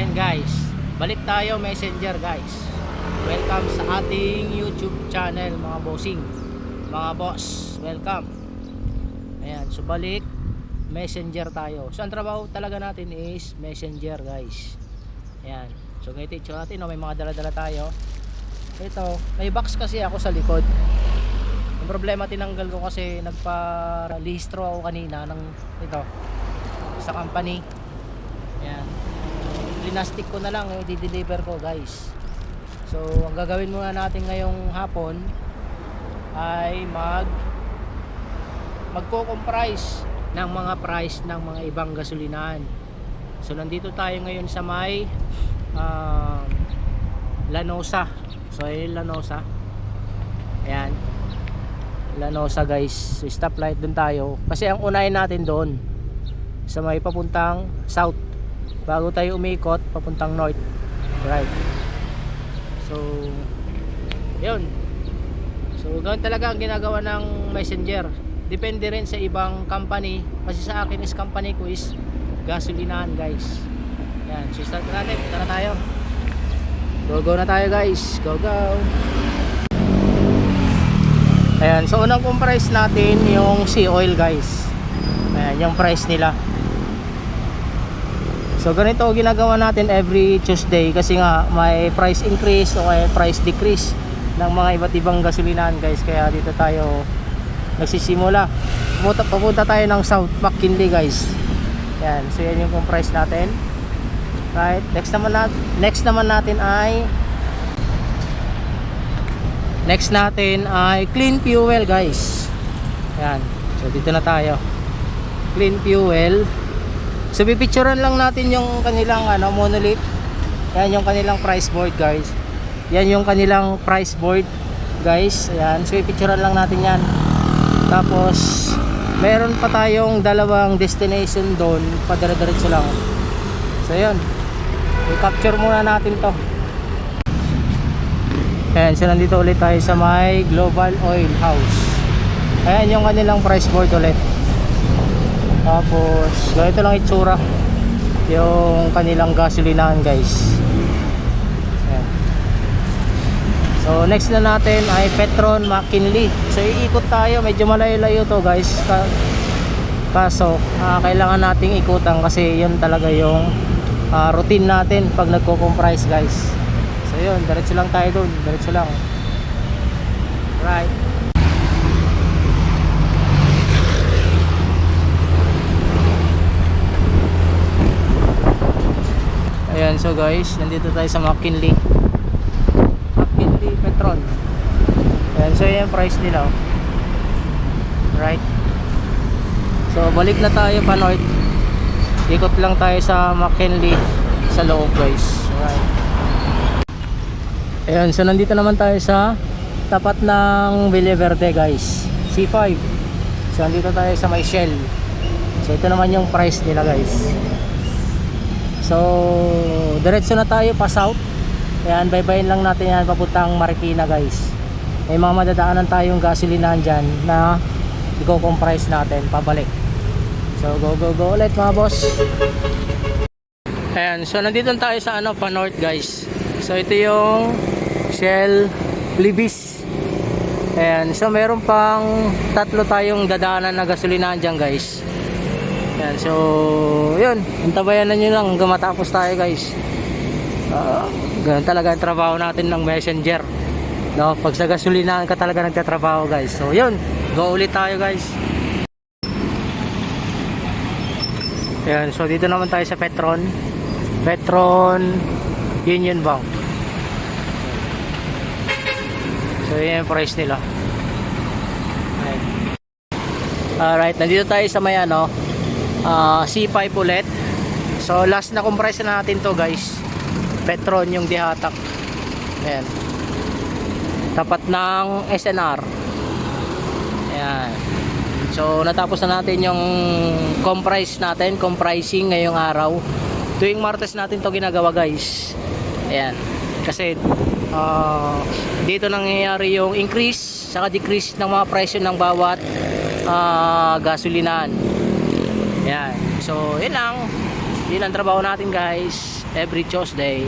Ayan guys, balik tayo messenger guys. Welcome sa ating YouTube channel mga bossing, mga boss, welcome. Ayan, so balik messenger tayo. So ang trabaho talaga natin is messenger guys. Ayan, so ngayon ito natin, may mga dala-dala tayo. Ito, may box kasi ako sa likod. Ang problema, tinanggal ko kasi nagpa-listro ako kanina ng ito sa company. Ayan, plinastic ko na lang, i-deliver ko guys. So ang gagawin muna natin ngayong hapon ay magko-comprise ng mga price ng mga ibang gasolinahan. So nandito tayo ngayon sa may Llanosa. So ayun, Llanosa. Ayan, Llanosa guys. So stoplight dun tayo kasi ang unahin natin doon sa may papuntang south bago tayo umikot papuntang north, right? So yun, so ganun talaga ang ginagawa ng messenger. Depende rin sa ibang company, kasi sa akin is company ko is gasolinahan guys. Yan, so start natin, tara tayo, go na tayo guys, go. Ayan, so unang price natin yung sea oil guys. Ayan yung price nila. So ganito ginagawa natin every Tuesday kasi nga may price increase o may price decrease ng mga iba't ibang gasolinahan guys. Kaya dito tayo nagsisimula. Papunta tayo ng South McKinley guys. Yan, so yan yung price natin. Right, next natin ay clean fuel guys. Yan, so dito na tayo. Clean fuel. So pipicturean lang natin yung kanilang monolith. Yan yung kanilang price board guys. Yan yung kanilang price board guys. Ayan, so pipicturean lang natin yan. Tapos meron pa tayong dalawang destination doon, padire-diretso lang. So yun, i-capture muna natin to. Ayan, so nandito ulit tayo sa may Global Oil House. Ayan yung kanilang price board ulit. Tapos ganito lang itsura yung kanilang gasolinahan guys. Ayan. So next na natin ay Petron McKinley. So iikot tayo, medyo malayo-layo to guys. Kaso kailangan nating ikutan kasi yun talaga yung routine natin pag nagko-comprise guys. So yun, diretso lang tayo doon, diretso lang. Right. Ayan, so guys, nandito tayo sa McKinley Petron. Ayan, so yan yung price nila. Right. So balik na tayo pa north. Ikot lang tayo sa McKinley sa loob guys. Right. Ayan, so nandito naman tayo sa tapat ng Villaverde guys, C5. So nandito tayo sa may Shell. So ito naman yung price nila guys. So diretso na tayo pa south. Ayan, baybayin lang natin yan papuntang Marikina guys. May mga madadaanan tayong gasolinahan dyan na i-comprise natin pabalik. So go ulit mga boss. Ayan, so nandito tayo sa pa north guys. So ito yung Shell Libis. Ayan, so meron pang tatlo tayong dadaanan na gasolinahan dyan guys. Ayan, so yun, antabayanan nyo lang hanggang matapos tayo guys. Ganun talaga ang trabaho natin ng messenger, no? Pag sa gasolinahan ka talaga nagtatrabaho guys. So yun, go ulit tayo guys. Ayan, so dito naman tayo sa Petron Union Bank. So yan yung price nila. Alright, nandito tayo sa may C5 ulit. So last na compress na natin to guys. Petron yung dihatak. Ayan, tapat ng SNR. Ayan, so natapos na natin yung comprising ngayong araw. Tuwing Martes natin to ginagawa guys. Ayan, kasi dito nangyayari yung increase saka decrease ng mga presyo ng bawat gasolinahan. Ayan, so yun lang. Yun ang trabaho natin guys every Tuesday.